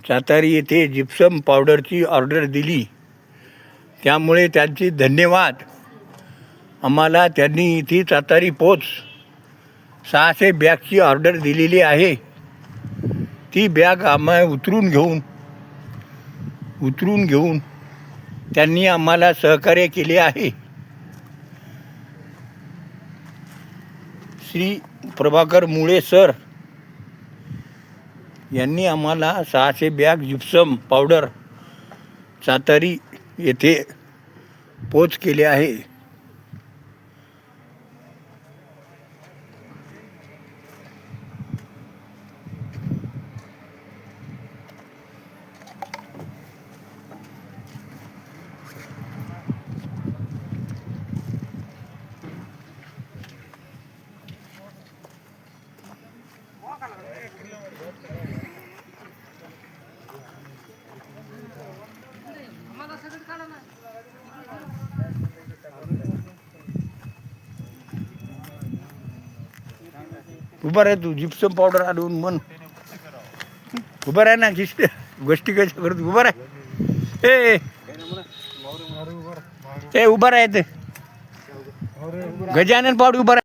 सातारी येथे जिप्सम पावडरची ऑर्डर दिली, त्यामुळे त्यांचे धन्यवाद. आम्हाला त्यांनी इथे सातारी पोच 600 बॅगची ऑर्डर दिलेली आहे. ती बॅग आम्हाला उतरून घेऊन त्यांनी आम्हाला सहकार्य केले आहे. श्री प्रभाकर मुळे सर यांनी आम्हाला 600 बॅग जिप्सम पावडर सातारी येथे पोच केले आहे. उभा राह, तू जिप्सम पावडर आणून मन उभा राह ना. गोष्टी कशा करत उभा राह. ए उभा राह, गजानन पावडर उभा राह.